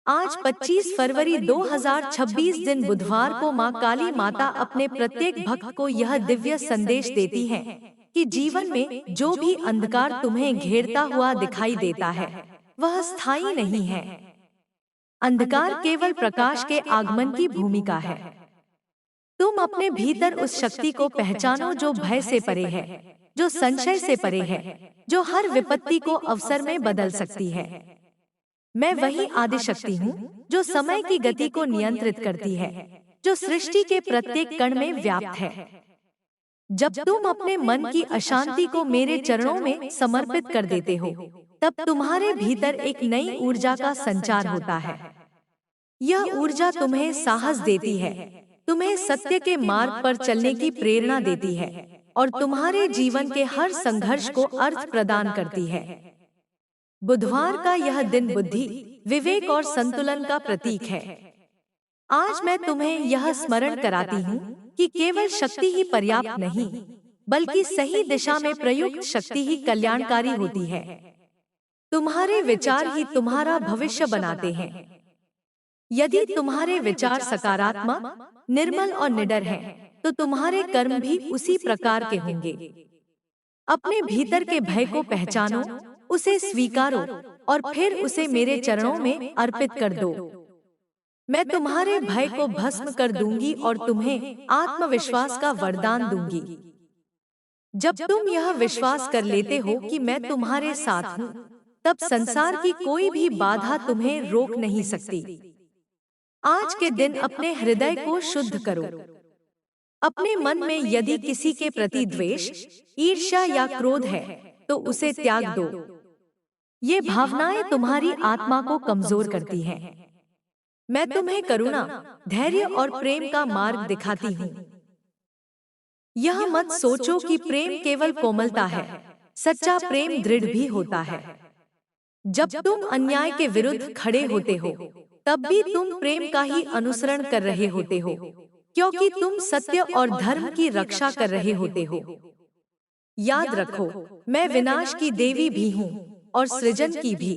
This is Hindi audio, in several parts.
आज 25 फरवरी 2026 दिन बुधवार को मां काली माता अपने प्रत्येक भक्त को यह दिव्य संदेश देती है कि जीवन में जो भी अंधकार तुम्हें घेरता हुआ दिखाई देता है वह स्थायी नहीं है। अंधकार केवल प्रकाश के आगमन की भूमिका है। तुम अपने भीतर उस शक्ति को पहचानो जो भय से परे है, जो संशय से परे है, जो हर विपत्ति को अवसर में बदल सकती है। मैं वही आदिशक्ति हूँ जो समय की गति को नियंत्रित करती है, जो सृष्टि के प्रत्येक कण में व्याप्त है। जब तुम अपने मन की अशांति को मेरे चरणों में समर्पित कर देते हो, तब तुम्हारे भीतर एक नई ऊर्जा का संचार होता है। यह ऊर्जा तुम्हें साहस देती है, तुम्हें सत्य के मार्ग पर चलने की प्रेरणा देती है और तुम्हारे जीवन के हर संघर्ष को अर्थ प्रदान करती है। बुधवार का यह दिन बुद्धि, विवेक और संतुलन का प्रतीक है। आज मैं तुम्हें यह स्मरण कराती हूँ कि केवल शक्ति ही पर्याप्त नहीं, बल्कि सही दिशा में प्रयुक्त शक्ति ही कल्याणकारी होती है। तुम्हारे विचार ही तुम्हारा भविष्य बनाते हैं। यदि तुम्हारे विचार सकारात्मक, निर्मल और निडर हैं, तो तुम्हारे कर्म भी उसी प्रकार के होंगे। अपने भीतर के भय को पहचानो, उसे स्वीकारो और फिर उसे मेरे चरणों में अर्पित कर दो। मैं तुम्हारे भय को भस्म कर दूंगी और तुम्हें आत्मविश्वास का वरदान दूंगी। जब तुम यह विश्वास कर लेते हो कि मैं तुम्हारे साथ हूँ, तब संसार की कोई भी बाधा तुम्हें रोक नहीं सकती। आज के दिन अपने हृदय को शुद्ध करो। अपने मन में यदि किसी के प्रति द्वेष, ईर्ष्या या क्रोध है, तो उसे त्याग दो। ये भावनाएं तुम्हारी आत्मा को कमजोर करती हैं। मैं तुम्हें करुणा, धैर्य और प्रेम का मार्ग दिखाती हूँ। यह मत सोचो कि प्रेम केवल कोमलता है। सच्चा प्रेम दृढ़ भी होता है। जब तुम अन्याय के विरुद्ध खड़े होते हो, तब भी तुम प्रेम का ही अनुसरण कर रहे होते हो, क्योंकि तुम सत्य और धर्म की रक्षा कर रहे होते हो। याद रखो, मैं विनाश की देवी भी हूँ और सृजन की भी।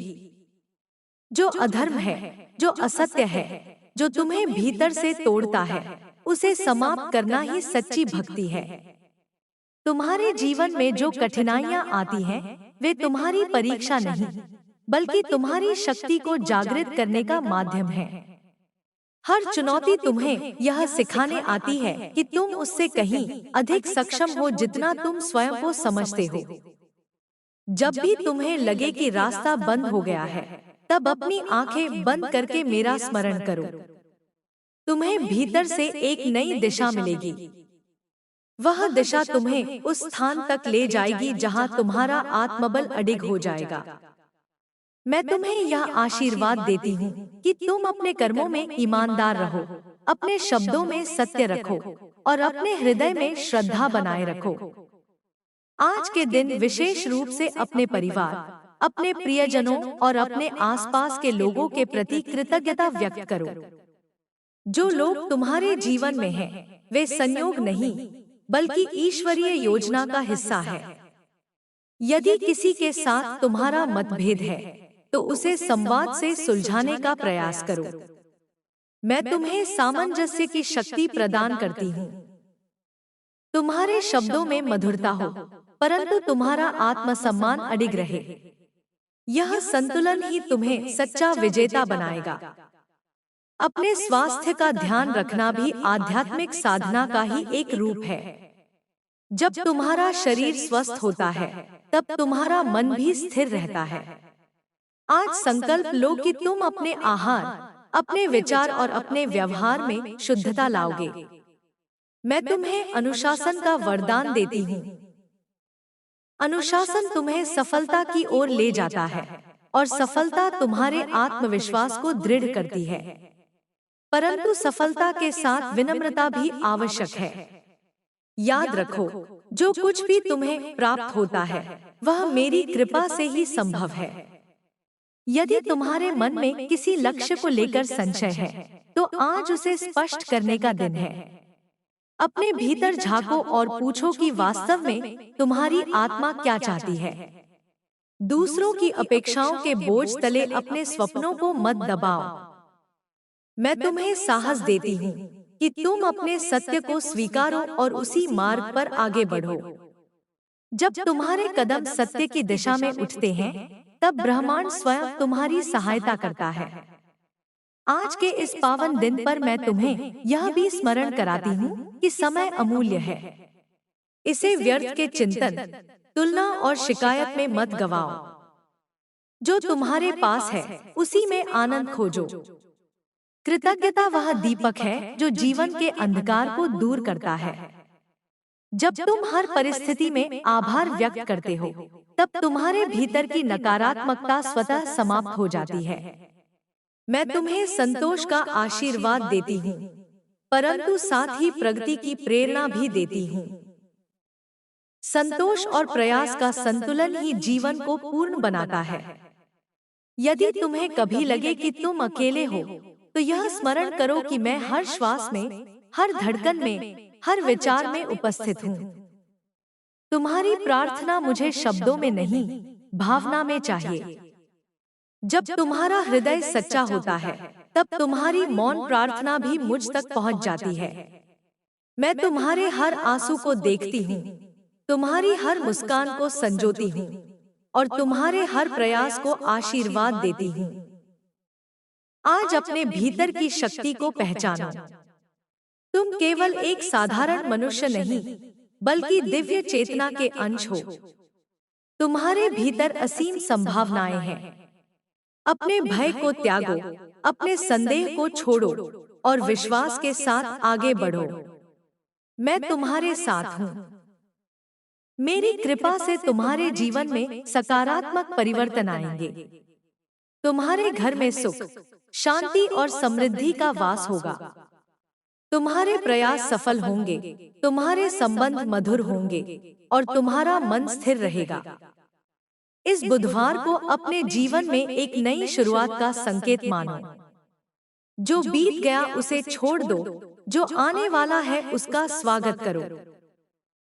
जो अधर्म है, जो असत्य है, जो तुम्हें भीतर से तोड़ता है, उसे समाप्त करना ही सच्ची भक्ति है। तुम्हारे जीवन में जो कठिनाइयाँ आती हैं, वे तुम्हारी परीक्षा नहीं, बल्कि तुम्हारी शक्ति को जागृत करने का माध्यम है। हर चुनौती तुम्हें यह सिखाने आती है कि तुम उससे कहीं अधिक सक्षम हो जितना तुम स्वयं को समझते हो। जब भी तुम्हें लगे कि रास्ता बंद हो गया है, तब अपनी आंखें बंद करके मेरा स्मरण करो। तुम्हें भीतर से एक नई दिशा मिलेगी। वह दिशा तुम्हें उस स्थान तक ले जाएगी जहां तुम्हारा आत्मबल अडिग हो जाएगा। मैं तुम्हें यह आशीर्वाद देती हूँ कि तुम अपने कर्मों में ईमानदार रहो, अपने शब्दों में सत्य रखो और अपने हृदय में श्रद्धा बनाए रखो। आज के दिन विशेष रूप से अपने परिवार, अपने प्रियजनों और अपने आसपास के लोगों के प्रति कृतज्ञता व्यक्त करो। जो लोग तुम्हारे जीवन में हैं, वे संयोग नहीं, बल्कि ईश्वरीय योजना का हिस्सा है। यदि किसी के साथ तुम्हारा मतभेद है, तो उसे संवाद से सुलझाने का प्रयास करो। मैं तुम्हें सामंजस्य की शक्ति प्रदान करती हूँ। तुम्हारे शब्दों में मधुरता हो, परंतु तुम्हारा आत्मसम्मान अडिग रहे। यह संतुलन ही तुम्हें सच्चा विजेता बनाएगा। अपने स्वास्थ्य का ध्यान रखना भी आध्यात्मिक साधना का ही एक रूप है। जब तुम्हारा शरीर स्वस्थ होता है, तब तुम्हारा मन भी स्थिर रहता है। आज संकल्प लो कि तुम अपने आहार, अपने विचार और अपने व्यवहार में शुद्धता लाओगे। मैं तुम्हें अनुशासन का वरदान देती हूँ। अनुशासन तुम्हें सफलता की ओर ले जाता है और सफलता तुम्हारे आत्मविश्वास को दृढ़ करती है। परंतु सफलता के साथ विनम्रता भी आवश्यक है। याद रखो, जो कुछ भी तुम्हें प्राप्त होता है, वह मेरी कृपा से ही संभव है। यदि तुम्हारे मन में किसी लक्ष्य को लेकर संशय है, तो आज उसे स्पष्ट करने का दिन है। अपने भीतर झांको और पूछो कि वास्तव में तुम्हारी आत्मा क्या चाहती है। दूसरों की अपेक्षाओं के बोझ तले अपने स्वप्नों को मत दबाओ। मैं तुम्हें साहस देती हूँ कि तुम अपने सत्य को स्वीकारो और उसी मार्ग पर आगे बढ़ो। जब तुम्हारे कदम सत्य की दिशा में उठते हैं, तब ब्रह्मांड स्वयं तुम्हारी सहायता करता है। आज के इस पावन दिन पर मैं तुम्हें यह भी स्मरण कराती हूँ कि समय अमूल्य है। इसे व्यर्थ के चिंतन, तुलना और शिकायत में मत गवाओ। जो तुम्हारे पास है उसी में आनंद खोजो। कृतज्ञता वह दीपक है जो जीवन के अंधकार को दूर करता है। जब तुम हर परिस्थिति में आभार व्यक्त करते हो, तब तुम्हारे भीतर की नकारात्मकता स्वतः समाप्त हो जाती है। मैं तुम्हें संतोष का आशीर्वाद देती हूँ, परंतु साथ ही प्रगति की प्रेरणा भी देती हूँ। संतोष और प्रयास का संतुलन ही जीवन को पूर्ण बनाता है। यदि तुम्हें कभी लगे कि तुम अकेले हो, तो यह स्मरण करो कि मैं हर श्वास में, हर धड़कन में, हर विचार में उपस्थित हूँ। तुम्हारी प्रार्थना मुझे शब्दों में नहीं, भावना में चाहिए। जब तुम्हारा हृदय सच्चा होता है, तब तुम्हारी मौन प्रार्थना भी मुझ तक पहुँच जाती है। मैं तुम्हारे हर आंसू को देखती हूँ, तुम्हारी हर मुस्कान को संजोती हूँ और तुम्हारे हर प्रयास को आशीर्वाद देती हूँ। आज अपने भीतर की शक्ति को पहचानो। तुम केवल एक साधारण मनुष्य नहीं, बल्कि दिव्य चेतना के अंश हो। तुम्हारे भीतर असीम संभावनाएं हैं। अपने भय को त्यागो, अपने संदेह को छोड़ो और विश्वास के साथ आगे बढ़ो। मैं तुम्हारे साथ हूँ। मेरी कृपा से तुम्हारे जीवन में सकारात्मक परिवर्तन आएंगे। तुम्हारे घर में सुख, शांति और समृद्धि का वास होगा। तुम्हारे प्रयास सफल होंगे, तुम्हारे संबंध मधुर होंगे और तुम्हारा मन स्थिर रहेगा। इस बुधवार को अपने जीवन में एक नई शुरुआत का संकेत मानो। जो बीत गया उसे छोड़ दो, जो आने वाला है उसका स्वागत करो।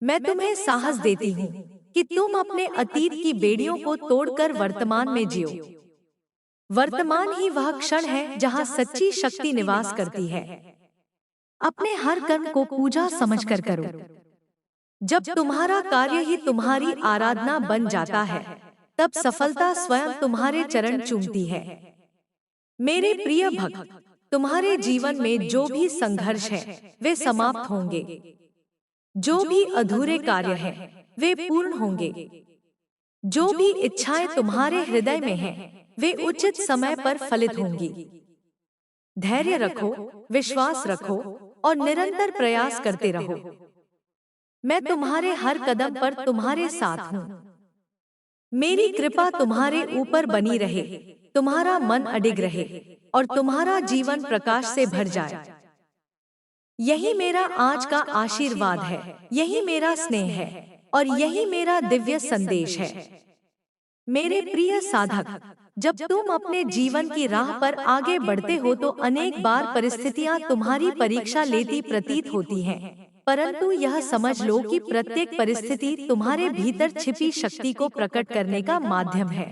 मैं तुम्हें साहस देती हूँ कि तुम अपने अतीत की बेड़ियों को तोड़कर वर्तमान में जियो। वर्तमान ही वह क्षण है जहाँ सच्ची शक्ति निवास करती है। अपने हर कर्म को पूजा समझकर करो। जब तुम्हारा कार्य ही तुम्हारी आराधना बन जाता है, तब सफलता स्वयं तुम्हारे चरण चूमती है। मेरे प्रिय भक्त, तुम्हारे जीवन में जो भी संघर्ष है, वे समाप्त होंगे। जो भी अधूरे कार्य हैं, वे पूर्ण होंगे। जो भी इच्छाएं तुम्हारे हृदय में हैं, वे उचित समय पर फलित होंगी। धैर्य रखो, विश्वास रखो और निरंतर प्रयास करते रहो। मैं तुम्हारे हर कदम पर तुम्हारे साथ हूँ। मेरी कृपा तुम्हारे ऊपर बनी रहे, तुम्हारा मन अडिग रहे और तुम्हारा जीवन प्रकाश से भर जाए। यही मेरा आज का आशीर्वाद है, यही मेरा स्नेह है और यही मेरा दिव्य संदेश है। मेरे प्रिय साधक, जब तुम अपने जीवन की राह पर आगे बढ़ते हो तो अनेक बार परिस्थितियां तुम्हारी परीक्षा लेती प्रतीत होती हैं, परंतु यह समझ लो कि प्रत्येक परिस्थिति तुम्हारे भीतर छिपी शक्ति को प्रकट करने का माध्यम है।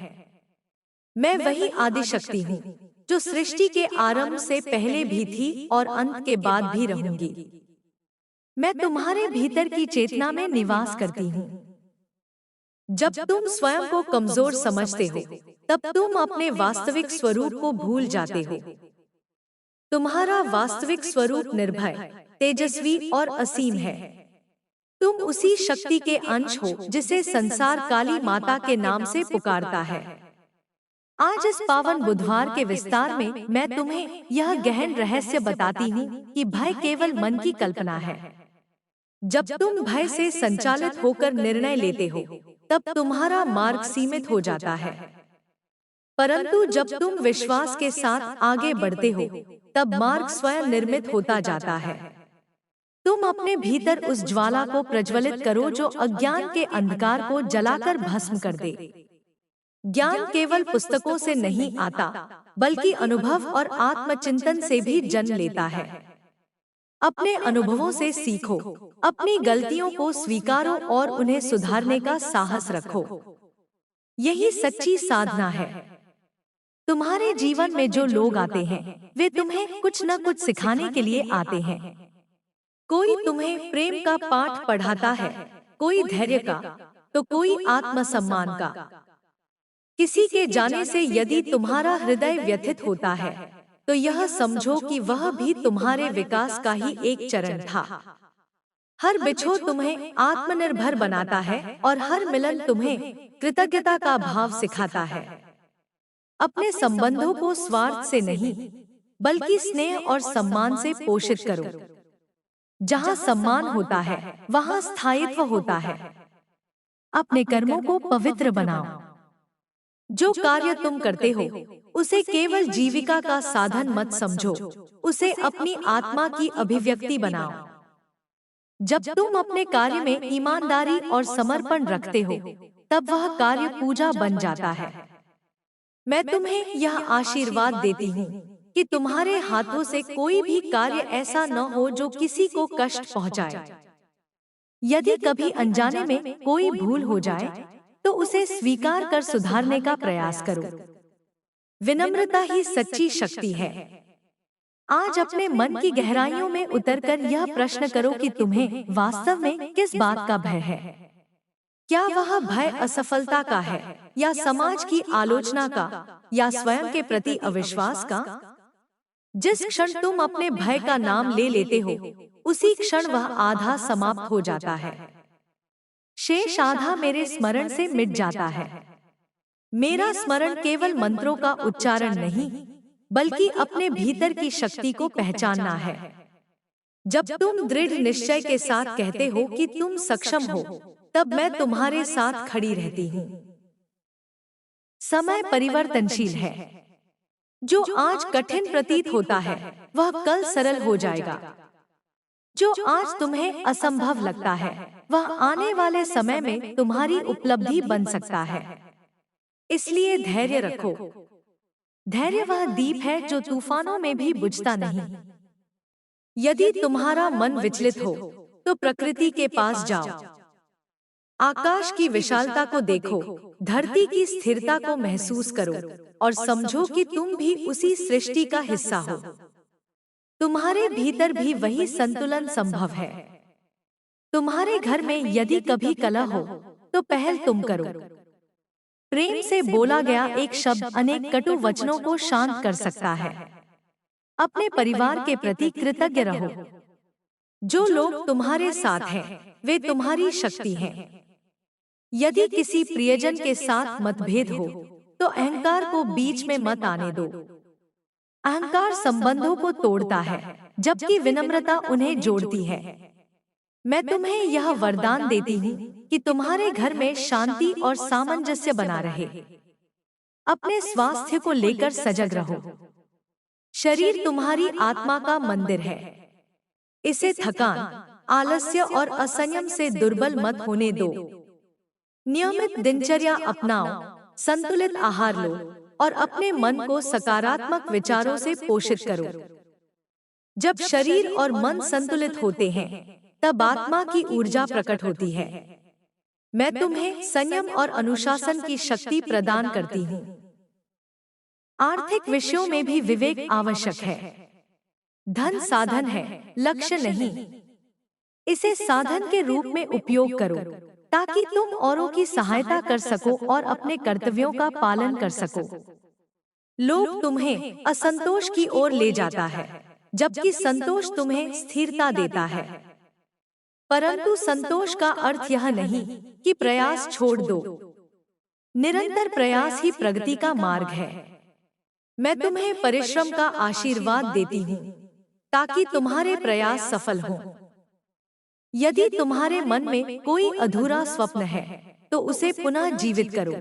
मैं वही आदि शक्ति हूँ जो सृष्टि के आरंभ से पहले भी थी और अंत के बाद भी रहूंगी। मैं तुम्हारे भीतर की चेतना में निवास करती हूँ। जब तुम स्वयं को कमजोर समझते हो, तब तुम अपने वास्तविक स्वरूप को भूल जाते हो। तुम्हारा वास्तविक स्वरूप निर्भय, तेजस्वी और असीम है। तुम उसी शक्ति के अंश हो जिसे संसार काली माता के नाम से पुकारता है। आज इस पावन बुधवार के विस्तार में मैं तुम्हें यह गहन रहस्य बताती हूँ कि भय केवल मन की कल्पना है। जब तुम भय से संचालित होकर निर्णय लेते हो, तब तुम्हारा मार्ग सीमित हो जाता है। परंतु जब तुम विश्वास के साथ आगे बढ़ते हो, तब मार्ग स्वयं निर्मित होता जाता है। तुम अपने भीतर उस ज्वाला को प्रज्वलित करो जो अज्ञान के अंधकार को जलाकर भस्म कर दे। ज्ञान केवल पुस्तकों से नहीं आता, बल्कि अनुभव और आत्मचिंतन से भी जन्म लेता है। अपने अनुभवों से सीखो, अपनी गलतियों को स्वीकारो और उन्हें सुधारने का साहस रखो। यही सच्ची साधना है। तुम्हारे जीवन में जो लोग आते हैं वे तुम्हें कुछ न कुछ सिखाने के लिए आते हैं। कोई तुम्हें प्रेम का पाठ पढ़ाता है, कोई धैर्य का, तो कोई आत्मसम्मान का। किसी के जाने से यदि तुम्हारा हृदय व्यथित होता है तो यह समझो कि वह भी तुम्हारे विकास का ही एक चरण था। हर बिछोह तुम्हें आत्मनिर्भर बनाता है और हर मिलन तुम्हें कृतज्ञता का भाव सिखाता है। अपने संबंधों को स्वार्थ से नहीं बल्कि स्नेह और सम्मान से पोषित करो। जहाँ सम्मान होता है वहाँ स्थायित्व होता है। अपने कर्मों को पवित्र बनाओ। जो कार्य तुम करते हो उसे केवल जीविका का साधन मत समझो, उसे अपनी आत्मा की अभिव्यक्ति बनाओ। जब तुम अपने कार्य में ईमानदारी और समर्पण रखते हो तब वह कार्य पूजा बन जाता है। मैं तुम्हें यह आशीर्वाद देती हूँ कि तुम्हारे हाथों से कोई भी कार्य ऐसा न हो जो किसी को कष्ट पहुँचाए। यदि कभी अनजाने में कोई भूल हो जाए तो उसे स्वीकार कर सुधारने का प्रयास करो। विनम्रता ही सच्ची शक्ति है। आज अपने मन की गहराइयों में उतरकर यह प्रश्न करो कि तुम्हें वास्तव में किस बात का भय है। क्या वह भय असफलता का है या समाज की आलोचना का या स्वयं के प्रति अविश्वास का? जिस क्षण तुम अपने भय का नाम ले लेते हो उसी क्षण वह आधा समाप्त हो जाता है। शेष आधा मेरे स्मरण से मिट जाता है। मेरा स्मरण केवल मंत्रों का उच्चारण नहीं बल्कि अपने भीतर की शक्ति को पहचानना है। जब तुम दृढ़ निश्चय के साथ कहते हो कि तुम सक्षम हो तब मैं तुम्हारे साथ खड़ी रहती हूँ। समय परिवर्तनशील है। जो आज कठिन प्रतीत होता है वह कल सरल हो जाएगा। जो आज तुम्हें असंभव लगता है वह आने वाले समय में तुम्हारी उपलब्धि बन सकता है। इसलिए धैर्य रखो। धैर्य वह दीप है जो तूफानों में भी बुझता नहीं। यदि तुम्हारा मन विचलित हो तो प्रकृति के पास जाओ। आकाश की विशालता को देखो, धरती की स्थिरता को महसूस करो और समझो कि तुम भी उसी सृष्टि का हिस्सा हो। तुम्हारे भीतर भी वही संतुलन संभव है। तुम्हारे घर में यदि कभी कलह हो तो पहल तुम करो। प्रेम से बोला गया एक शब्द अनेक कटु वचनों को शांत कर सकता है। अपने परिवार के प्रति कृतज्ञ रहो। जो लोग तुम्हारे साथ हैं वे तुम्हारी शक्ति हैं। यदि किसी प्रियजन के साथ मतभेद हो तो अहंकार को बीच में मत आने दो। अहंकार संबंधों को तोड़ता है जबकि विनम्रता उन्हें जोड़ती है। मैं तुम्हें यह वरदान देती हूँ कि तुम्हारे घर में शांति और सामंजस्य बना रहे। अपने स्वास्थ्य को लेकर सजग रहो। शरीर तुम्हारी आत्मा का मंदिर है। इसे थकान, आलस्य और असंयम से दुर्बल मत होने दो। नियमित दिनचर्या अपनाओ, संतुलित आहार लो और अपने मन को सकारात्मक विचारों से पोषित करो। जब शरीर और मन संतुलित होते हैं तब आत्मा की ऊर्जा प्रकट होती है। मैं तुम्हें संयम और अनुशासन की शक्ति प्रदान करती हूँ। आर्थिक विषयों में भी विवेक आवश्यक है। धन साधन है, लक्ष्य नहीं। इसे साधन के रूप में उपयोग करो ताकि तुम औरों की सहायता कर सको और अपने कर्तव्यों का पालन कर सको। लोभ तुम्हें असंतोष की ओर ले जाता है जबकि संतोष तुम्हें स्थिरता देता है। परंतु संतोष का अर्थ यह नहीं कि प्रयास छोड़ दो। निरंतर प्रयास ही प्रगति का मार्ग है। मैं तुम्हें परिश्रम का आशीर्वाद देती हूँ ताकि तुम्हारे प्रयास सफल हों। यदि तुम्हारे मन में कोई अधूरा स्वप्न है तो उसे पुनः जीवित करो।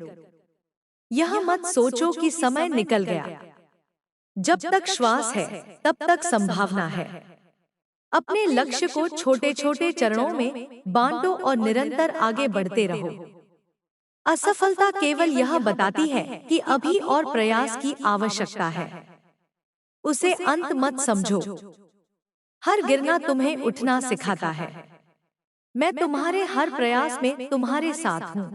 यह मत सोचो कि समय निकल गया। जब तक श्वास है तब तक संभावना है। अपने लक्ष्य को छोटे छोटे चरणों में बांटो और निरंतर आगे बढ़ते रहो। असफलता केवल यह बताती है कि अभी और प्रयास की आवश्यकता है। उसे अंत मत समझो। हर गिरना तुम्हें उठना सिखाता है। मैं तुम्हारे हर प्रयास में तुम्हारे साथ हूँ।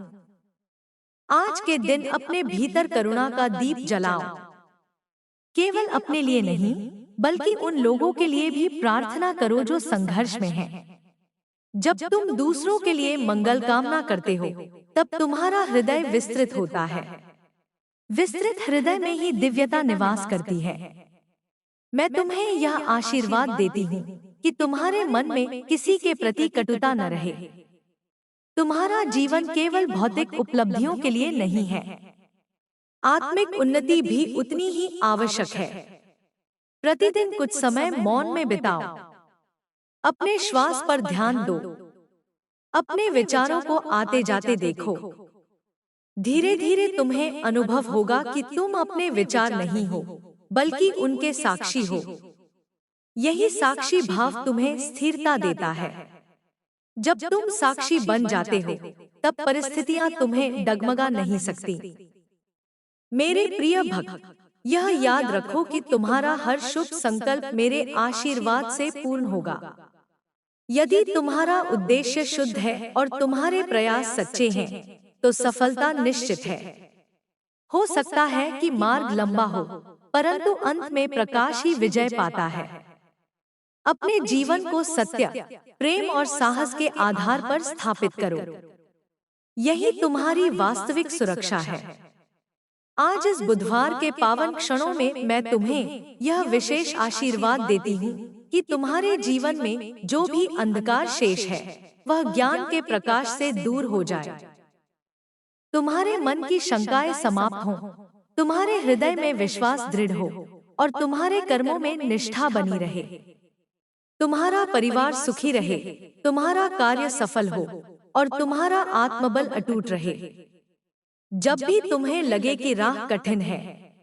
आज के दिन अपने भीतर करुणा का दीप जलाओ केवल अपने लिए नहीं, बल्कि उन लोगों के लिए भी प्रार्थना करो जो संघर्ष में हैं। जब तुम दूसरों के लिए मंगल कामना करते हो, तब तुम्हारा हृदय विस्तृत होता है। विस्तृत हृदय में ही दिव्यता निवास करती है। मैं तुम्हें यह आशीर्वाद देती हूँ कि तुम्हारे मन में किसी के प्रति कटुता न रहे। तुम्हारा जीवन केवल भौतिक उपलब्धियों के लिए नहीं है, आत्मिक उन्नति भी उतनी ही आवश्यक है। प्रतिदिन कुछ समय मौन में बिताओ, अपने श्वास पर ध्यान दो, अपने विचारों को आते जाते देखो। धीरे धीरे तुम्हें अनुभव होगा कि तुम अपने विचार नहीं हो, बल्कि उनके साक्षी हो। यही साक्षी भाव तुम्हें स्थिरता देता है। जब तुम साक्षी बन जाते हो, तब परिस्थितियां तुम्हें डगमगा नहीं सकती। मेरे प्रिय भक्त, यह याद रखो कि तुम्हारा हर शुभ संकल्प मेरे आशीर्वाद से पूर्ण होगा। यदि तुम्हारा उद्देश्य शुद्ध है और तुम्हारे प्रयास सच्चे हैं, तो सफलता निश्चित है। हो सकता है कि मार्ग लंबा हो, परंतु अंत में प्रकाश ही विजय पाता है। अपने जीवन को सत्य, प्रेम और साहस के आधार पर स्थापित करो। यही तुम्हारी वास्तविक सुरक्षा है। आज इस बुधवार के पावन क्षणों में मैं तुम्हें यह विशेष आशीर्वाद देती हूँ कि तुम्हारे जीवन में जो भी अंधकार शेष है, वह ज्ञान के प्रकाश से दूर हो जाए। तुम्हारे मन की शंकाएं समाप्त हों, तुम्हारे हृदय में विश्वास दृढ़ हो और तुम्हारे कर्मों में निष्ठा बनी रहे। तुम्हारा परिवार सुखी रहे, तुम्हारा कार्य सफल हो और तुम्हारा आत्मबल अटूट रहे। जब भी तुम्हें लगे कि राह कठिन है,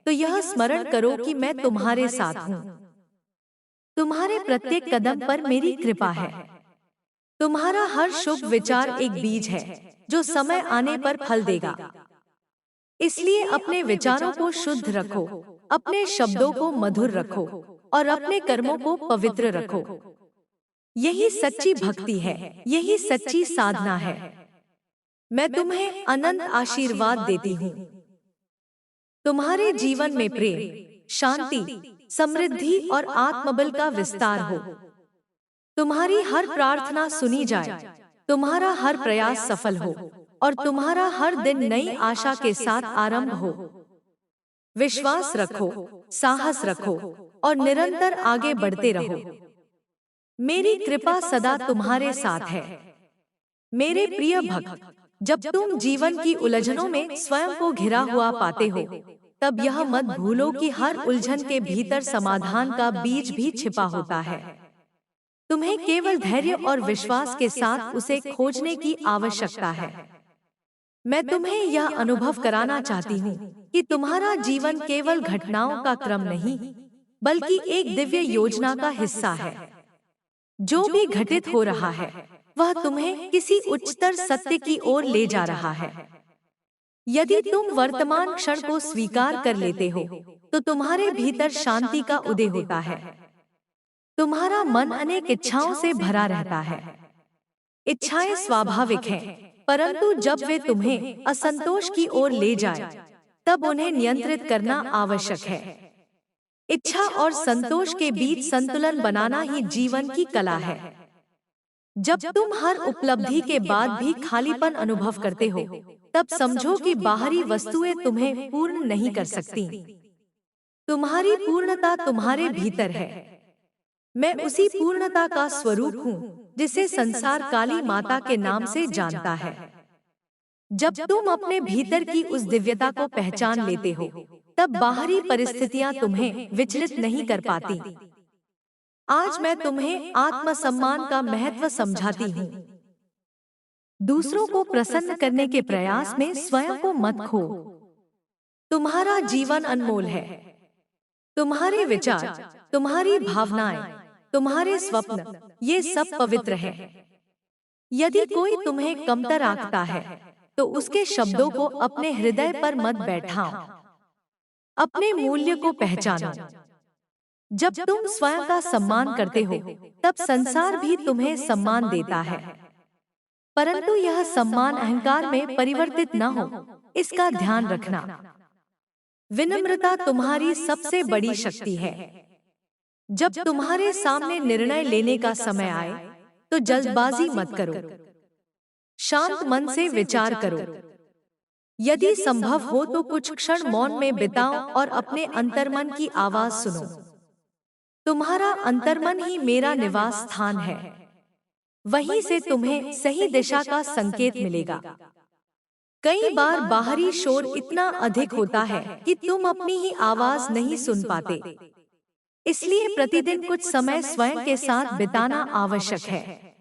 तो यह स्मरण करो कि मैं तुम्हारे साथ हूँ। तुम्हारे प्रत्येक कदम पर मेरी कृपा है। तुम्हारा हर शुभ विचार एक बीज है जो समय आने पर फल देगा। इसलिए अपने विचारों को शुद्ध रखो, अपने शब्दों को मधुर रखो और अपने कर्मों को पवित्र रखो। यही सच्ची भक्ति है, यही सच्ची साधना है। मैं तुम्हें अनंत आशीर्वाद देती हूँ। तुम्हारे जीवन में प्रेम, शांति, समृद्धि और आत्मबल का विस्तार हो। तुम्हारी हर प्रार्थना सुनी जाए, तुम्हारा हर प्रयास सफल हो और तुम्हारा हर दिन नई आशा के साथ आरंभ हो। विश्वास रखो, साहस रखो और निरंतर आगे बढ़ते रहो। मेरी कृपा सदा तुम्हारे साथ है। मेरे प्रिय भक्त, जब तुम जीवन की उलझनों में स्वयं को घिरा हुआ पाते हो, तब यह मत भूलो कि हर उलझन के भीतर समाधान का बीज भी छिपा होता है। तुम्हें केवल धैर्य और विश्वास के साथ उसे खोजने की आवश्यकता है। मैं तुम्हें यह अनुभव कराना चाहती हूँ कि तुम्हारा जीवन केवल घटनाओं का क्रम नहीं, बल्कि एक दिव्य योजना का हिस्सा है। जो भी घटित हो रहा है, वह तुम्हें किसी उच्चतर सत्य की ओर ले जा रहा है। यदि तुम वर्तमान क्षण को स्वीकार कर लेते हो, तो तुम्हारे भीतर शांति का उदय होता है। तुम्हारा मन अनेक इच्छाओं से भरा रहता है। इच्छाएं स्वाभाविक हैं, परंतु जब वे तुम्हें असंतोष की ओर ले जाए, तब उन्हें नियंत्रित करना आवश्यक है। इच्छा और संतोष के बीच संतुलन बनाना ही जीवन की कला है। जब तुम हर उपलब्धि के बाद भी खालीपन अनुभव करते हो, तब समझो कि बाहरी वस्तुएं तुम्हें पूर्ण नहीं कर सकती। तुम्हारी पूर्णता तुम्हारे भीतर है। मैं उसी पूर्णता का स्वरूप हूँ जिसे संसार काली माता के नाम से जानता है। जब तुम अपने भीतर की उस दिव्यता को पहचान लेते हो, तब बाहरी परिस्थितियां तुम्हें विचलित नहीं कर पाती। आज मैं तुम्हें आत्मसम्मान का महत्व समझाती हूँ। दूसरों को प्रसन्न करने के प्रयास में स्वयं को मत खो। तुम्हारा जीवन अनमोल है। तुम्हारे विचार, तुम्हारी भावनाएं, तुम्हारे स्वप्न, ये सब पवित्र हैं। यदि कोई तुम्हें कमतर आंकता है, तो उसके शब्दों को अपने हृदय पर मत बैठाओ। अपने मूल्य को पहचानो। जब तुम स्वयं का सम्मान करते हो, तब संसार भी तुम्हें सम्मान देता है। परंतु यह सम्मान अहंकार में परिवर्तित न हो, इसका ध्यान रखना। विनम्रता तुम्हारी सबसे बड़ी शक्ति है। जब तुम्हारे सामने निर्णय लेने का समय आए, तो जल्दबाजी मत करो। शांत मन से विचार करो। यदि संभव हो तो कुछ क्षण मौन में बिताओ और अपने अंतर्मन की आवाज सुनो। तुम्हारा अंतर्मन ही मेरा निवास स्थान है। वहीं से तुम्हें सही दिशा का संकेत मिलेगा। कई बार बाहरी शोर इतना अधिक होता है कि तुम अपनी ही आवाज नहीं सुन पाते। इसलिए प्रतिदिन कुछ समय स्वयं के साथ बिताना आवश्यक है।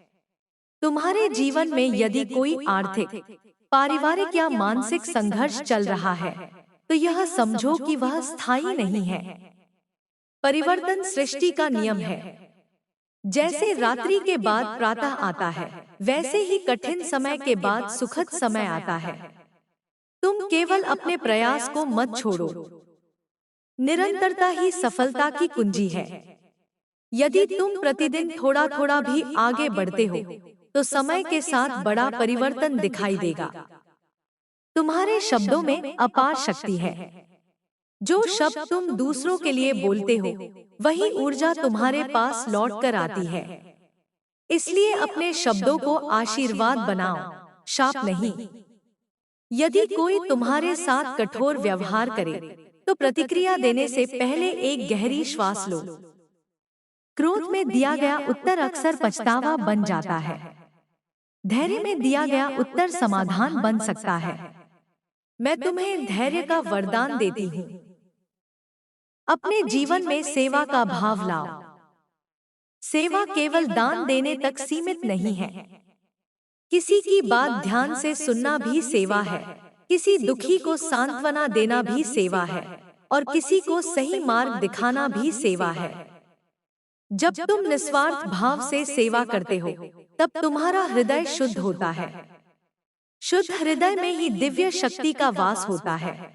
तुम्हारे जीवन में यदि कोई आर्थिक, पारिवारिक या मानसिक संघर्ष चल रहा है, तो यह समझो कि वह स्थायी नहीं है। परिवर्तन सृष्टि का नियम है। जैसे रात्रि के बाद प्रातः आता है, वैसे ही कठिन समय के बाद सुखद समय आता है। तुम केवल अपने प्रयास को मत छोड़ो। निरंतरता ही सफलता की कुंजी है। यदि तुम प्रतिदिन थोड़ा थोड़ा भी आगे बढ़ते हो, तो समय के साथ बड़ा परिवर्तन दिखाई देगा। तुम्हारे शब्दों में अपार शक्ति है। जो शब्द तुम दूसरों के लिए बोलते हो, वही ऊर्जा तुम्हारे पास लौट कर आती है। इसलिए अपने शब्दों को आशीर्वाद बनाओ, शाप नहीं। यदि कोई तुम्हारे साथ कठोर व्यवहार करे, तो प्रतिक्रिया देने से पहले एक गहरी श्वास लो। क्रोध में दिया गया उत्तर अक्सर पछतावा बन जाता है। धैर्य में दिया गया उत्तर समाधान बन सकता है। मैं तुम्हें धैर्य का वरदान देती हूँ। अपने जीवन में सेवा का भाव लाओ। सेवा केवल दान देने तक सीमित नहीं है। किसी की बात ध्यान से सुनना भी सेवा है। किसी दुखी को सांत्वना देना भी सेवा है, और किसी को सही मार्ग दिखाना भी सेवा है। जब तुम निस्वार्थ भाव से सेवा करते हो, तब तुम्हारा हृदय शुद्ध होता है। शुद्ध हृदय में ही दिव्य शक्ति का वास होता है।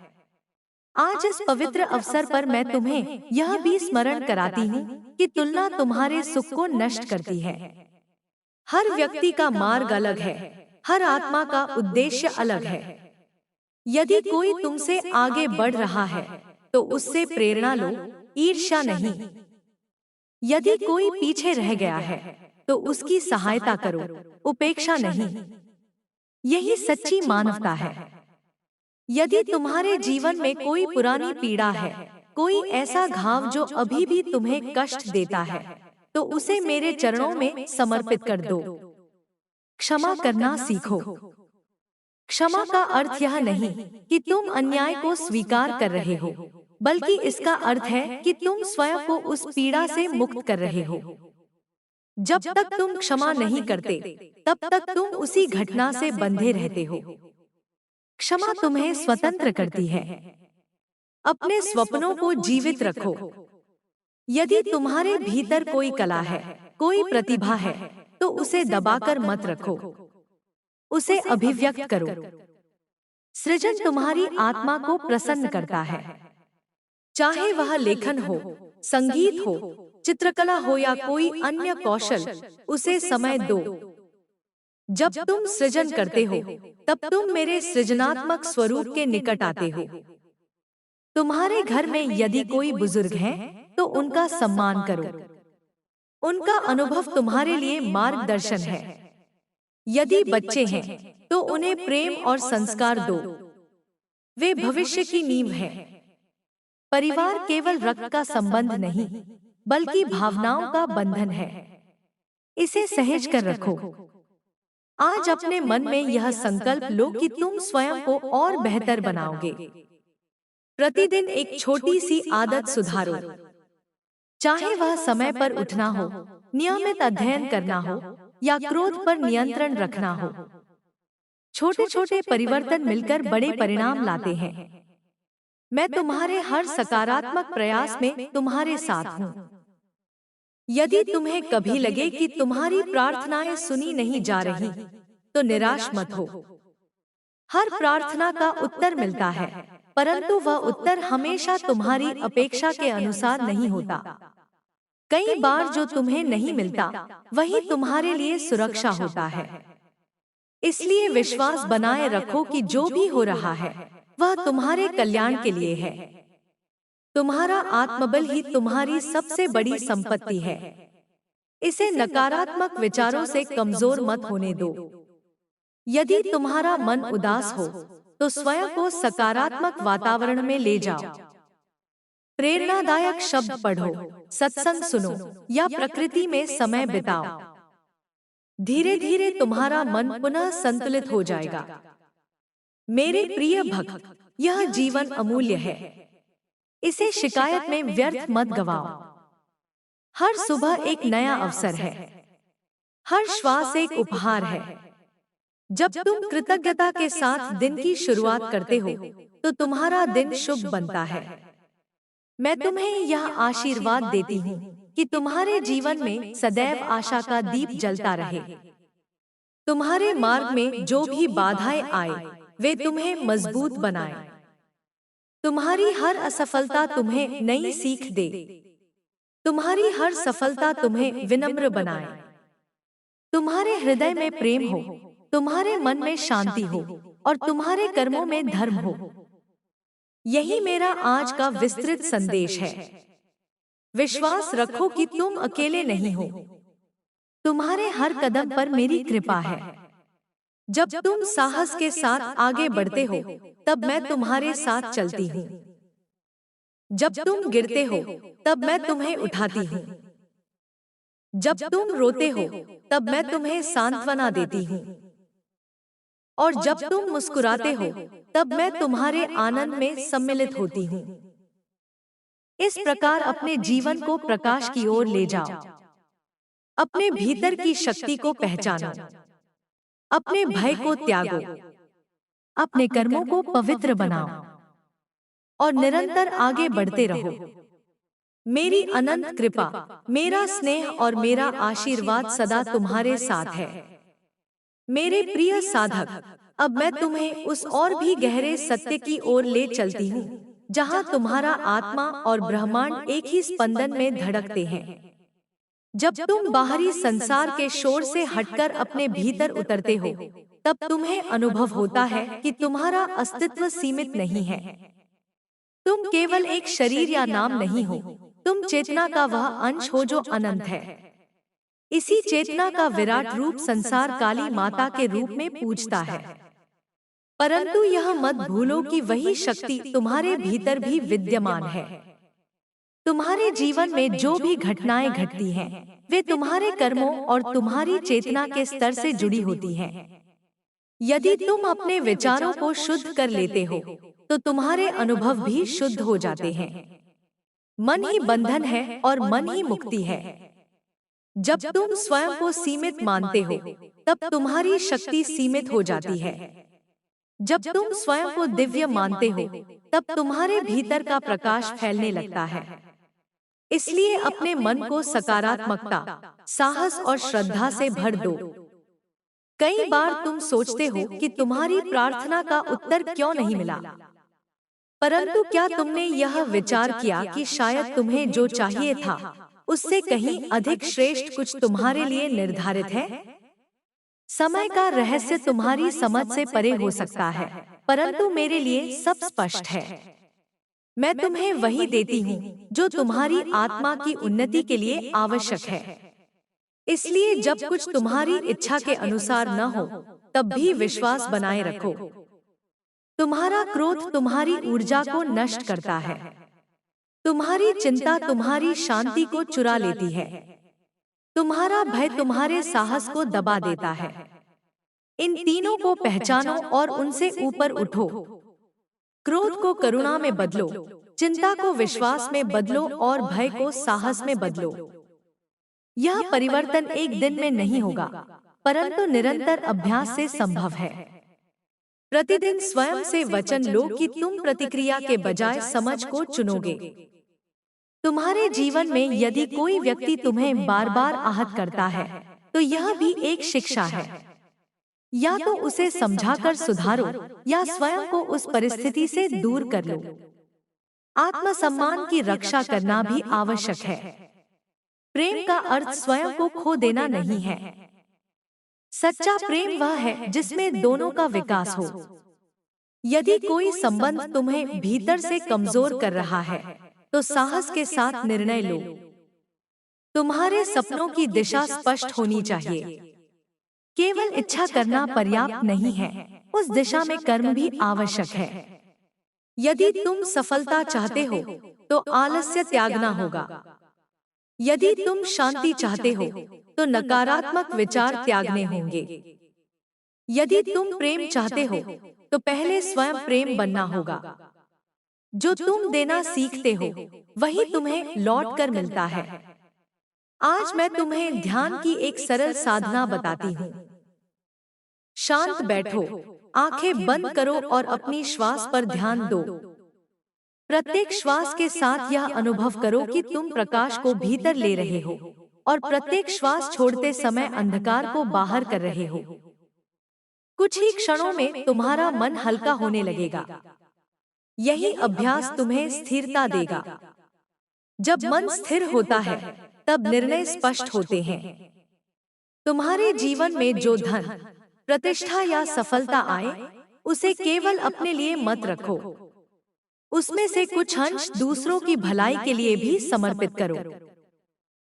आज इस पवित्र अवसर पर मैं तुम्हें यह भी स्मरण कराती हूँ कि तुलना तुम्हारे सुख को नष्ट करती है। हर व्यक्ति का मार्ग अलग है, हर आत्मा का उद्देश्य अलग है। यदि कोई तुमसे आगे बढ़ रहा है, तो उससे प्रेरणा लो, ईर्ष्या नहीं। यदि कोई पीछे रह गया है, तो उसकी सहायता करो, उपेक्षा नहीं। यही सच्ची मानवता है। यदि तुम्हारे जीवन में कोई पुरानी पीड़ा है, कोई ऐसा घाव जो अभी भी तुम्हें कष्ट देता है, तो उसे मेरे चरणों में समर्पित कर दो। क्षमा करना सीखो। क्षमा का अर्थ यह नहीं कि तुम अन्याय को स्वीकार कर रहे हो, बल्कि इसका अर्थ है कि तुम स्वयं को उस पीड़ा से मुक्त कर रहे हो। जब तक तुम क्षमा नहीं करते, तब तक तुम उसी घटना से बंधे रहते हो। क्षमा तुम्हें स्वतंत्र करती है। अपने सपनों को जीवित रखो। यदि तुम्हारे भीतर कोई कला है, कोई प्रतिभा है, तो उसे दबाकर मत रखो, उसे अभिव्यक्त करो। सृजन तुम्हारी आत्मा को प्रसन्न करता है। चाहे वह लेखन हो, संगीत हो, चित्रकला हो या कोई अन्य कौशल, उसे समय दो। जब तुम सृजन करते हो, तब तुम मेरे सृजनात्मक स्वरूप के निकट आते हो। तुम्हारे घर में यदि कोई बुजुर्ग है, तो उनका सम्मान करो। उनका अनुभव तुम्हारे लिए मार्गदर्शन है। यदि बच्चे हैं, तो उन्हें प्रेम और संस्कार दो। वे भविष्य की नींव है। परिवार केवल रक्त का संबंध नहीं, बल्कि भावनाओं का बंधन है। इसे सहेज कर रखो। आज अपने मन में यह संकल्प लो कि तुम स्वयं को और बेहतर बनाओगे। प्रतिदिन एक छोटी सी आदत सुधारो। चाहे वह समय पर उठना हो, नियमित अध्ययन करना हो, या क्रोध पर नियंत्रण रखना हो। छोटे छोटे परिवर्तन मिलकर बड़े परिणाम लाते हैं। मैं तुम्हारे हर सकारात्मक प्रयास में तुम्हारे साथ हूँ। यदि तुम्हें कभी लगे कि तुम्हारी प्रार्थनाएं सुनी नहीं जा रही, तो निराश मत हो। हर प्रार्थना का उत्तर मिलता है, परंतु वह उत्तर हमेशा तुम्हारी अपेक्षा के अनुसार नहीं होता। कई बार जो तुम्हें नहीं मिलता, वही तुम्हारे लिए सुरक्षा होता है। इसलिए विश्वास बनाए रखो कि जो भी हो रहा है, वह तुम्हारे कल्याण के लिए है। तुम्हारा आत्मबल ही तुम्हारी सबसे बड़ी संपत्ति है। इसे नकारात्मक विचारों से कमजोर मत होने दो। यदि तुम्हारा मन उदास हो तो स्वयं को सकारात्मक वातावरण में ले जाओ। प्रेरणादायक शब्द पढ़ो, सत्संग सुनो या प्रकृति में समय बिताओ। धीरे धीरे तुम्हारा मन पुनः संतुलित हो जाएगा। मेरे प्रिय भक्त, यह जीवन अमूल्य है। इसे शिकायत में व्यर्थ मत गवाओ। हर सुबह एक नया अवसर है। हर श्वास एक उपहार है। जब तुम कृतज्ञता के साथ दिन की शुरुआत करते हो तो तुम्हारा दिन शुभ बनता है। मैं तुम्हें यह आशीर्वाद देती हूँ कि तुम्हारे जीवन में सदैव आशा का दीप जलता रहे। तुम्हारे मार्ग में जो भी बाधाएं आए वे तुम्हें मजबूत बनाएं। तुम्हारी हर असफलता तुम्हें नई सीख दे। तुम्हारी हर सफलता तुम्हें विनम्र बनाए। तुम्हारे हृदय में प्रेम हो, तुम्हारे मन में शांति हो और तुम्हारे कर्मों में धर्म हो। यही मेरा आज का विस्तृत संदेश है। विश्वास रखो कि तुम अकेले नहीं हो। तुम्हारे हर कदम पर मेरी कृपा है। जब तुम साहस के साथ आगे बढ़ते हो तब मैं तुम्हारे साथ चलती हूँ। जब तुम गिरते हो तब मैं तुम्हें उठाती हूँ। जब तुम रोते हो तब मैं तुम्हें सांत्वना देती हूँ। और जब तुम मुस्कुराते हो तब मैं तुम्हारे आनंद में सम्मिलित होती हूँ। इस प्रकार अपने जीवन को प्रकाश की ओर ले जाओ। अपने भीतर की शक्ति को पहचानो। अपने भय को त्यागो। अपने कर्मों को पवित्र बनाओ और निरंतर आगे बढ़ते रहो। मेरी अनंत कृपा, मेरा स्नेह और मेरा आशीर्वाद सदा तुम्हारे साथ है। मेरे प्रिय साधक, अब मैं तुम्हें उस और भी गहरे सत्य की ओर ले चलती हूँ जहाँ तुम्हारा आत्मा और ब्रह्मांड एक ही स्पंदन में धड़कते हैं। जब तुम बाहरी संसार के शोर से हटकर अपने भीतर उतरते हो तब तुम्हें अनुभव होता है कि तुम्हारा अस्तित्व सीमित नहीं है। तुम केवल एक शरीर या नाम नहीं हो। तुम चेतना का वह अंश हो जो अनंत है। इसी चेतना का विराट रूप संसार काली माता के रूप में पूजता है। परंतु यह मत भूलो कि वही शक्ति तुम्हारे भीतर भी विद्यमान है। तुम्हारे जीवन में जो भी घटनाएं घटती हैं, वे तुम्हारे कर्मों और तुम्हारी चेतना के स्तर से जुड़ी होती हैं। यदि तुम अपने विचारों को शुद्ध कर लेते हो तो तुम्हारे अनुभव भी शुद्ध हो जाते हैं। मन ही बंधन है और मन ही मुक्ति है। जब तुम स्वयं को सीमित मानते हो तब तुम्हारी शक्ति सीमित हो जाती है। जब तुम स्वयं को दिव्य मानते हो तब तुम्हारे भीतर का प्रकाश फैलने लगता है। इसलिए अपने मन को सकारात्मकता, साहस और श्रद्धा से भर दो। कई बार तुम सोचते हो कि तुम्हारी प्रार्थना का उत्तर क्यों नहीं मिला, परंतु क्या तुमने यह विचार किया कि शायद तुम्हें जो चाहिए था उससे कहीं अधिक श्रेष्ठ कुछ तुम्हारे लिए निर्धारित है? समय का रहस्य तुम्हारी समझ से परे हो सकता है, परंतु मेरे लिए सब स्पष्ट है। मैं तुम्हें वही देती हूँ जो तुम्हारी आत्मा की उन्नति के लिए आवश्यक है। इसलिए जब कुछ तुम्हारी इच्छा के अनुसार न हो तब भी विश्वास बनाए रखो। तुम्हारा क्रोध तुम्हारी ऊर्जा को नष्ट करता है। तुम्हारी चिंता तुम्हारी शांति को चुरा लेती है। तुम्हारा भय तुम्हारे साहस को दबा देता है। इन तीनों को पहचानो और उनसे ऊपर उठो। क्रोध को करुणा में बदलो, चिंता को विश्वास में बदलो और भय को साहस में बदलो। यह परिवर्तन एक दिन में नहीं होगा, परंतु निरंतर अभ्यास से संभव है। प्रतिदिन स्वयं से वचन लो कि तुम प्रतिक्रिया के बजाय समझ को चुनोगे। तुम्हारे जीवन में यदि कोई व्यक्ति तुम्हें बार बार आहत करता है तो यह भी एक शिक्षा है। या तो उसे समझाकर सुधारो या स्वयं को उस परिस्थिति से दूर कर लो। आत्मसम्मान की रक्षा करना भी आवश्यक है। प्रेम का अर्थ स्वयं को खो देना नहीं है। सच्चा प्रेम वह है जिसमें दोनों का विकास हो। यदि कोई संबंध तुम्हें भीतर से कमजोर कर रहा है तो साहस के साथ निर्णय लो। तुम्हारे सपनों की दिशा स्पष्ट होनी चाहिए। केवल इच्छा करना पर्याप्त नहीं है, उस दिशा में कर्म भी आवश्यक है। यदि तुम सफलता चाहते हो तो आलस्य त्यागना होगा। यदि तुम शांति चाहते हो तो नकारात्मक विचार त्यागने होंगे। यदि तुम प्रेम चाहते हो तो पहले स्वयं प्रेम बनना होगा। जो तुम देना सीखते हो वही तुम्हें लौट कर मिलता है। आज मैं तुम्हें ध्यान की एक सरल साधना बताती हूँ। शांत बैठो, आंखें बंद करो और अपनी श्वास पर ध्यान दो। प्रत्येक श्वास के साथ यह अनुभव करो कि तुम प्रकाश को भीतर ले रहे हो और प्रत्येक श्वास छोड़ते समय अंधकार को बाहर कर रहे हो। कुछ ही क्षणों में तुम्हारा मन हल्का होने लगेगा। यही अभ्यास तुम्हें स्थिरता देगा। जब मन स्थिर होता है तब निर्णय स्पष्ट होते हैं। तुम्हारे जीवन में जो धन, प्रतिष्ठा या सफलता आए, उसे केवल अपने लिए मत रखो। उसमें से कुछ अंश दूसरों की भलाई के लिए भी समर्पित करो।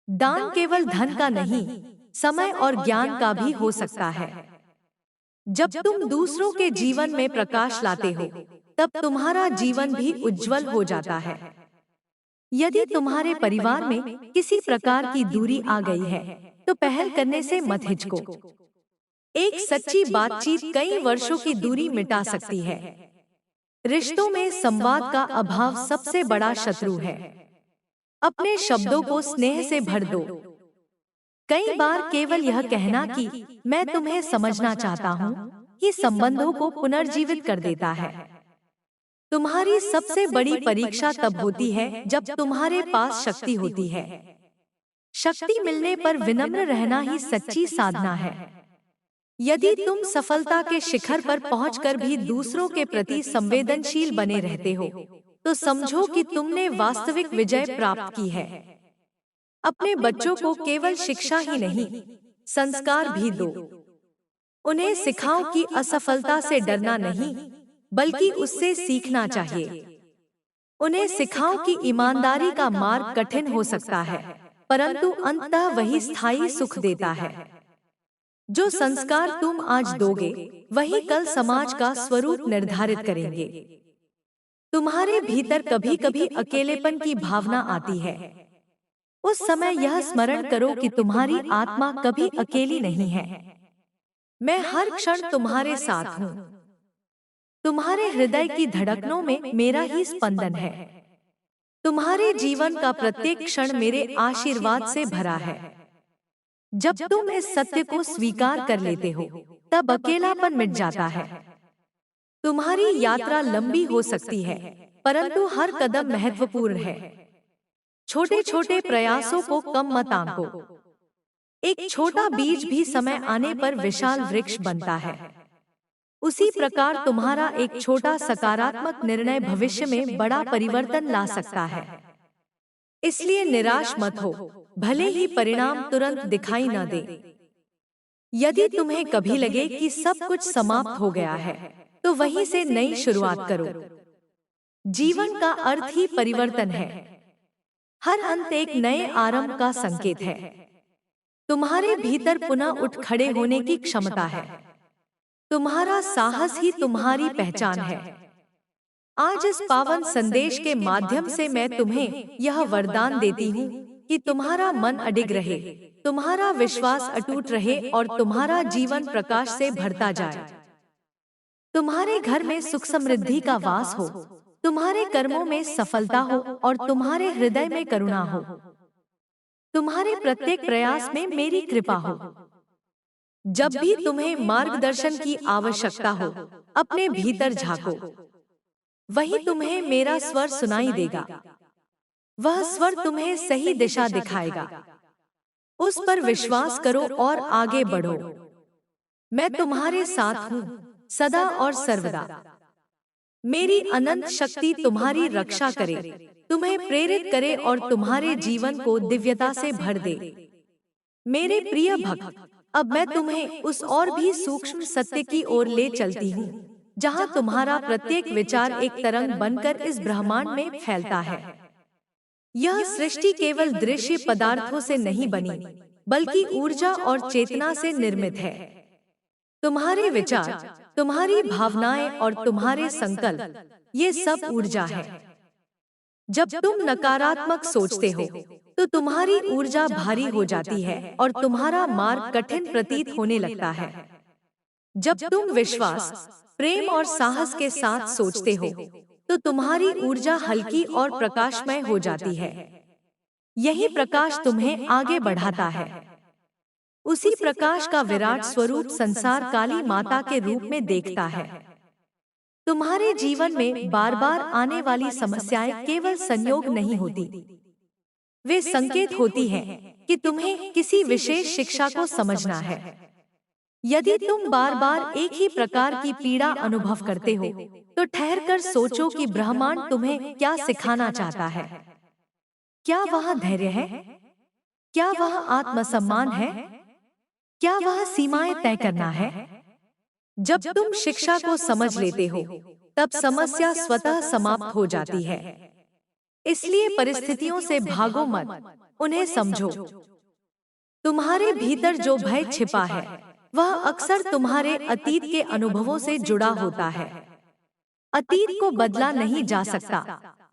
दान केवल धन का नहीं, समय और ज्ञान का भी हो सकता है। जब तुम दूसरों के जीवन में प्रकाश लाते हो, तब तुम्हारा जीवन भी उज्जवल हो जाता है। यदि तुम्हारे परिवार में किसी प्रकार की दूरी आ गई है, तो पहल करने से मत हिचको। एक सच्ची बातचीत कई वर्षों की दूरी मिटा सकती है। रिश्तों में संवाद का अभाव सबसे बड़ा शत्रु है। अपने शब्दों को स्नेह से भर दो। कई बार केवल यह कहना कि मैं तुम्हें समझना चाहता हूँ, ये संबंधों को पुनर्जीवित कर देता है। तुम्हारी सबसे बड़ी परीक्षा तब होती है जब तुम्हारे पास शक्ति होती है। शक्ति मिलने पर विनम्र रहना ही सच्ची साधना है। यदि तुम सफलता के शिखर पर पहुंचकर भी दूसरों के प्रति संवेदनशील बने रहते हो, तो समझो कि तुमने वास्तविक विजय प्राप्त की है। अपने बच्चों को केवल शिक्षा ही नहीं, संस्कार भी दो। उन्हें सिखाओ कि असफलता से डरना नहीं, बल्कि उससे सीखना चाहिए। उन्हें सिखाओ कि ईमानदारी का मार्ग कठिन हो सकता है, परंतु अंततः वही स्थायी सुख देता है। जो संस्कार तुम आज दोगे, वही कल समाज का स्वरूप निर्धारित करेंगे। तुम्हारे भीतर कभी कभी अकेलेपन की भावना आती है। उस समय यह स्मरण करो कि तुम्हारी आत्मा कभी अकेली नहीं है। मैं हर क्षण तुम्हारे साथ हूँ। तुम्हारे हृदय की धड़कनों में मेरा ही स्पंदन है। तुम्हारे जीवन का प्रत्येक क्षण मेरे आशीर्वाद से भरा है। जब तुम इस सत्य को स्वीकार कर लेते हो, तब अकेलापन मिट जाता है। तुम्हारी यात्रा लंबी हो सकती है, परंतु हर कदम महत्वपूर्ण है। छोटे छोटे प्रयासों को कम मत आंको। एक छोटा बीज भी समय आने पर विशाल वृक्ष बनता है। उसी प्रकार तुम्हारा एक छोटा सकारात्मक निर्णय भविष्य में बड़ा परिवर्तन ला सकता है। इसलिए निराश मत हो, भले ही परिणाम तुरंत दिखाई न दे। यदि तुम्हें कभी लगे कि सब कुछ समाप्त हो गया है, तो वहीं से नई शुरुआत करो। जीवन का अर्थ ही परिवर्तन है। हर अंत एक नए आरंभ का संकेत है। तुम्हारे भीतर पुनः उठ खड़े होने की क्षमता है। तुम्हारा साहस ही तुम्हारी पहचान है। आज इस पावन संदेश के माध्यम से मैं तुम्हें यह वरदान देती हूँ कि तुम्हारा मन अडिग रहे, तुम्हारा विश्वास अटूट रहे और तुम्हारा जीवन प्रकाश से भरता जाए। तुम्हारे घर में सुख समृद्धि का वास हो, तुम्हारे कर्मों में सफलता हो और तुम्हारे हृदय में करुणा हो। तुम्हारे प्रत्येक प्रयास में मेरी कृपा हो। जब भी तुम्हें मार्गदर्शन की आवश्यकता हो, अपने भीतर झांको। वही तुम्हें मेरा स्वर सुनाई देगा। वह स्वर तुम्हें सही दिशा दिखाएगा। उस पर विश्वास करो और आगे बढ़ो। मैं तुम्हारे साथ हूँ, सदा और सर्वदा। मेरी अनंत शक्ति तुम्हारी रक्षा करे, तुम्हें प्रेरित करे और तुम्हारे जीवन को दिव्यता से भर दे। मेरे प्रिय भक्त, अब मैं तुम्हें उस और भी सूक्ष्म सत्य की ओर ले चलती हूँ, जहाँ तुम्हारा प्रत्येक विचार एक तरंग बनकर इस ब्रह्मांड में फैलता है। यह सृष्टि केवल दृश्य पदार्थों से नहीं बनी, बल्कि ऊर्जा और चेतना से निर्मित है। तुम्हारे विचार, तुम्हारी भावनाएं और तुम्हारे संकल्प, ये सब ऊर्जा है। जब तुम नकारात्मक सोचते हो, तो तुम्हारी ऊर्जा भारी हो जाती है और तुम्हारा मार्ग कठिन प्रतीत होने लगता है। जब तुम विश्वास, प्रेम और साहस के साथ सोचते हो, तो तुम्हारी ऊर्जा हल्की और प्रकाशमय हो जाती है। यही प्रकाश तुम्हें आगे बढ़ाता है। उसी प्रकाश का विराट स्वरूप संसार काली माता के रूप में देखता है। तुम्हारे जीवन में बार बार आने वाली समस्याएं केवल संयोग नहीं होती, वे संकेत होती हैं कि तुम्हें किसी विशेष शिक्षा को समझना है। यदि तुम बार बार एक ही प्रकार की पीड़ा अनुभव करते हो, तो ठहरकर सोचो कि ब्रह्मांड तुम्हें क्या सिखाना चाहता है। क्या वह धैर्य है? क्या वह आत्मसम्मान है? क्या वह सीमाएं तय करना है? जब तुम शिक्षा को समझ लेते हो, तब समस्या स्वतः समाप्त हो जाती है। इसलिए परिस्थितियों से भागो मत, उन्हें समझो। तुम्हारे भीतर जो भय छिपा है, वह अक्सर तुम्हारे अतीत के अनुभवों से जुड़ा होता है। अतीत को बदला नहीं जा सकता,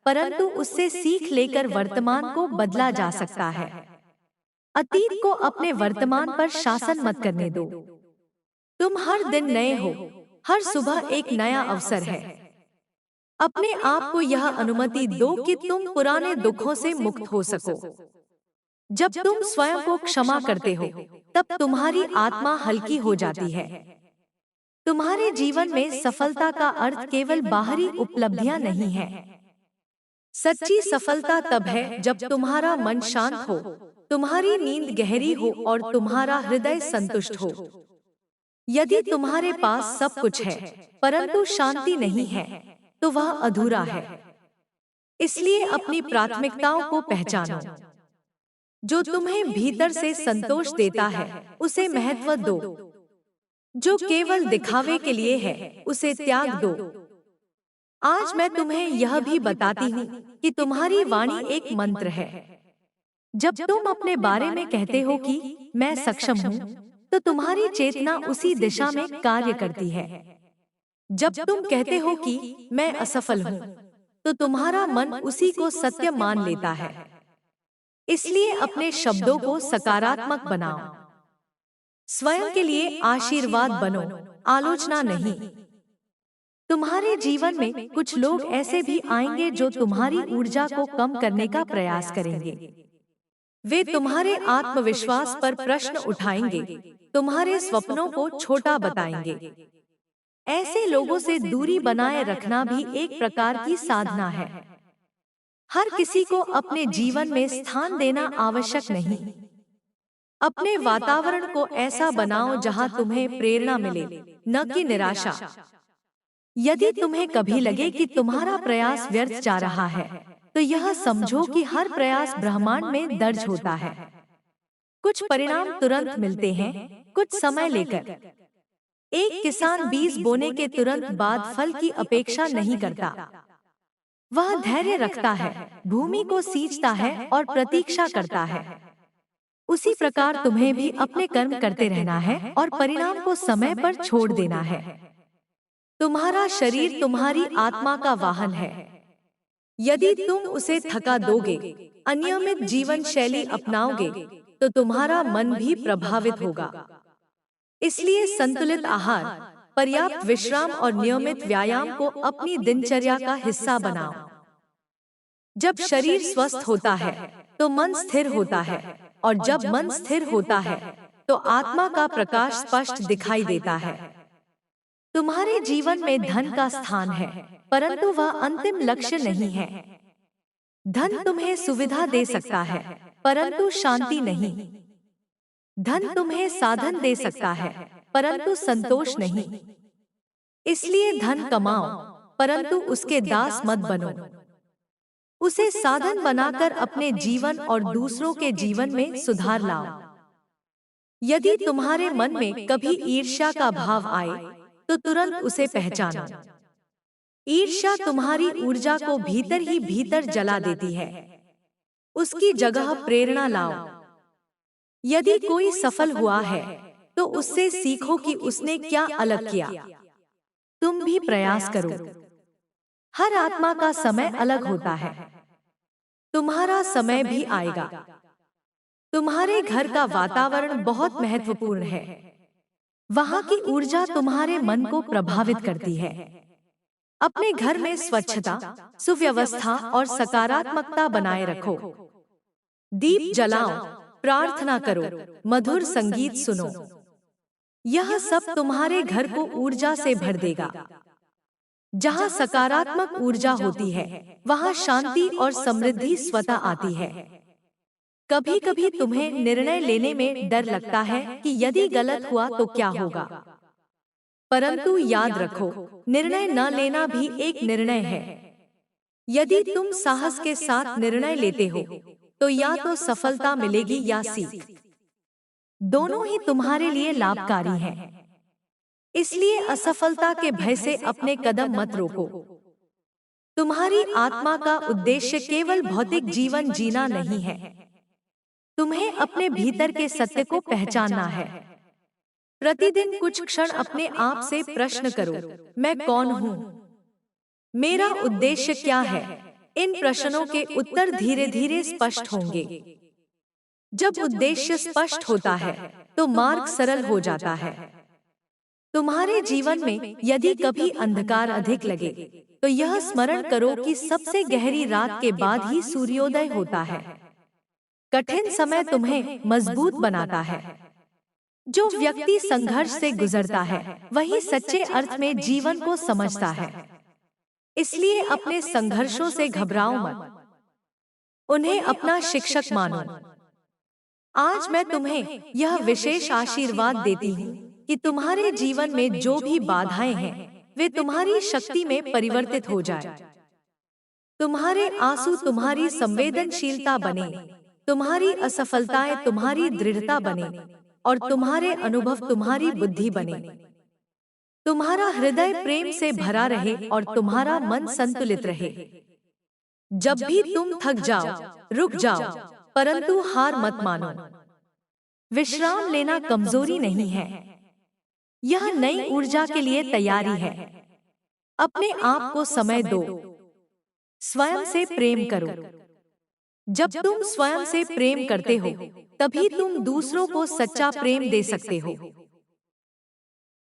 परंतु उससे सीख लेकर वर्तमान को बदला जा सकता है। अतीत को अपने वर्तमान पर शासन मत करने दो। तुम हर दिन नए हो, हर सुबह एक नया अवसर है। अपने आप को यह अनुमति दो कि तुम पुराने दुखों से मुक्त हो सको। जब तुम स्वयं को क्षमा करते हो, तब तुम्हारी आत्मा हल्की हो जाती है। तुम्हारे जीवन में सफलता का अर्थ केवल बाहरी उपलब्धियां नहीं है। सच्ची सफलता तब है जब तुम्हारा मन शांत हो, तुम्हारी नींद गहरी हो और तुम्हारा हृदय संतुष्ट हो। यदि तुम्हारे पास सब कुछ है, परंतु शांति नहीं है, तो वह अधूरा है। इसलिए अपनी प्राथमिकताओं को पहचानो। जो तुम्हें भीतर से संतोष देता है, उसे महत्व दो। जो केवल दिखावे के लिए है, उसे त्याग दो। आज मैं तुम्हें यह भी बताती हूँ कि तुम्हारी वाणी एक मंत्र है। जब तुम अपने बारे में कहते हो कि मैं सक्षम हूँ, तो तुम्हारी चेतना उसी दिशा में कार्य करती है। जब तुम कहते हो कि मैं असफल हूँ, तो तुम्हारा मन उसी को सत्य मान लेता है। इसलिए अपने शब्दों को सकारात्मक बनाओ। स्वयं के लिए आशीर्वाद बनो, आलोचना नहीं। तुम्हारे जीवन में कुछ लोग ऐसे भी आएंगे जो तुम्हारी ऊर्जा को कम करने का प्रयास करेंगे। वे तुम्हारे आत्मविश्वास पर प्रश्न उठाएंगे, तुम्हारे सपनों को छोटा बताएंगे। ऐसे लोगों से दूरी बनाए रखना भी एक प्रकार की साधना है। हर किसी को अपने जीवन में स्थान देना आवश्यक नहीं। अपने वातावरण को ऐसा बनाओ जहां तुम्हें प्रेरणा मिले, न कि निराशा। यदि तुम्हें कभी लगे कि तुम्हारा प्रयास व्यर्थ जा रहा है, तो यह समझो कि हर प्रयास ब्रह्मांड में दर्ज होता है। कुछ परिणाम तुरंत मिलते हैं, कुछ समय लेकर। एक किसान बीज बोने के तुरंत बाद फल की अपेक्षा नहीं करता। वह धैर्य रखता है, भूमि को सींचता है और प्रतीक्षा करता है। उसी प्रकार तुम्हें भी अपने कर्म करते रहना है और परिणाम को समय पर छोड़ देना है। तुम्हारा शरीर तुम्हारी आत्मा का वाहन है। यदि तुम उसे थका दोगे, अनियमित जीवन शैली अपनाओगे, तो तुम्हारा मन भी प्रभावित होगा। इसलिए संतुलित आहार, पर्याप्त विश्राम और नियमित व्यायाम को अपनी दिनचर्या का हिस्सा बनाओ। जब शरीर स्वस्थ होता है, तो मन स्थिर होता है, और जब मन स्थिर होता है, तो आत्मा का प्रकाश स्पष्ट दिखाई देता है। तुम्हारे जीवन में धन का स्थान है, परंतु वह अंतिम लक्ष्य नहीं है। धन तुम्हें सुविधा दे सकता है, परंतु शांति नहीं। धन तुम्हें साधन दे सकता है, परंतु संतोष नहीं। इसलिए धन कमाओ, परंतु उसके दास मत बनो। उसे साधन बनाकर अपने जीवन और दूसरों के जीवन में सुधार लाओ। यदि तुम्हारे मन में कभी ईर्ष्या का भाव आए, तो तुरंत उसे पहचानो। ईर्ष्या तुम्हारी ऊर्जा को भीतर ही भीतर जला देती है। उसकी जगह प्रेरणा लाओ। यदि कोई सफल हुआ है तो उससे सीखो कि उसने क्या अलग किया। तुम भी प्रयास करो। हर आत्मा का समय अलग होता है। तुम्हारा समय भी आएगा। तुम्हारे घर का वातावरण बहुत महत्वपूर्ण है। वहां की ऊर्जा तुम्हारे मन को प्रभावित करती है। अपने घर में स्वच्छता, सुव्यवस्था और सकारात्मकता बनाए रखो। दीप जलाओ, प्रार्थना करो, मधुर संगीत सुनो। यह सब तुम्हारे घर को ऊर्जा से भर देगा। जहाँ सकारात्मक ऊर्जा होती है, वहाँ शांति और समृद्धि स्वतः आती है। कभी कभी तुम्हें निर्णय लेने में डर लगता है कि यदि गलत हुआ तो क्या होगा। परंतु याद रखो, निर्णय न लेना भी एक निर्णय है। यदि तुम साहस के साथ निर्णय लेते हो, तो या तो सफलता मिलेगी या सीख। दोनों ही तुम्हारे लिए लाभकारी हैं। इसलिए असफलता के भय से अपने कदम मत रोको। तुम्हारी आत्मा का उद्देश्य केवल भौतिक जीवन जीना नहीं है। तुम्हें अपने भीतर के सत्य को पहचानना है। प्रतिदिन कुछ क्षण अपने आप से प्रश्न करो, मैं कौन हूँ? मेरा उद्देश्य क्या है? इन प्रश्नों के उत्तर धीरे धीरे स्पष्ट होंगे। जब उद्देश्य स्पष्ट होता है, तो मार्ग सरल हो जाता है। तुम्हारे जीवन में यदि कभी अंधकार अधिक लगे, तो यह स्मरण करो कि सबसे गहरी रात के बाद ही सूर्योदय होता है। कठिन समय तुम्हें मजबूत बनाता है। जो व्यक्ति संघर्ष से गुजरता है, वही सच्चे अर्थ में जीवन को समझता है। इसलिए अपने संघर्षों से घबराओ मत। उन्हें अपना शिक्षक मानो। आज मैं तुम्हें यह विशेष आशीर्वाद देती हूँ कि तुम्हारे जीवन में जो भी बाधाएं हैं, वे तुम्हारी शक्ति में परिवर्तित हो जाए। तुम्हारे आंसू तुम्हारी संवेदनशीलता बने, तुम्हारी असफलताएं तुम्हारी दृढ़ता बने, और तुम्हारे अनुभव तुम्हारी बुद्धि बने। तुम्हारा हृदय प्रेम से भरा रहे और तुम्हारा मन संतुलित रहे। जब भी तुम थक जाओ, रुक जाओ, परंतु हार मत मानो। विश्राम लेना कमजोरी नहीं है, यह नई ऊर्जा के लिए तैयारी है। अपने आप को समय दो। स्वयं से प्रेम करो। जब तुम स्वयं से प्रेम करते हो, तभी तुम दूसरों को सच्चा प्रेम दे सकते हो।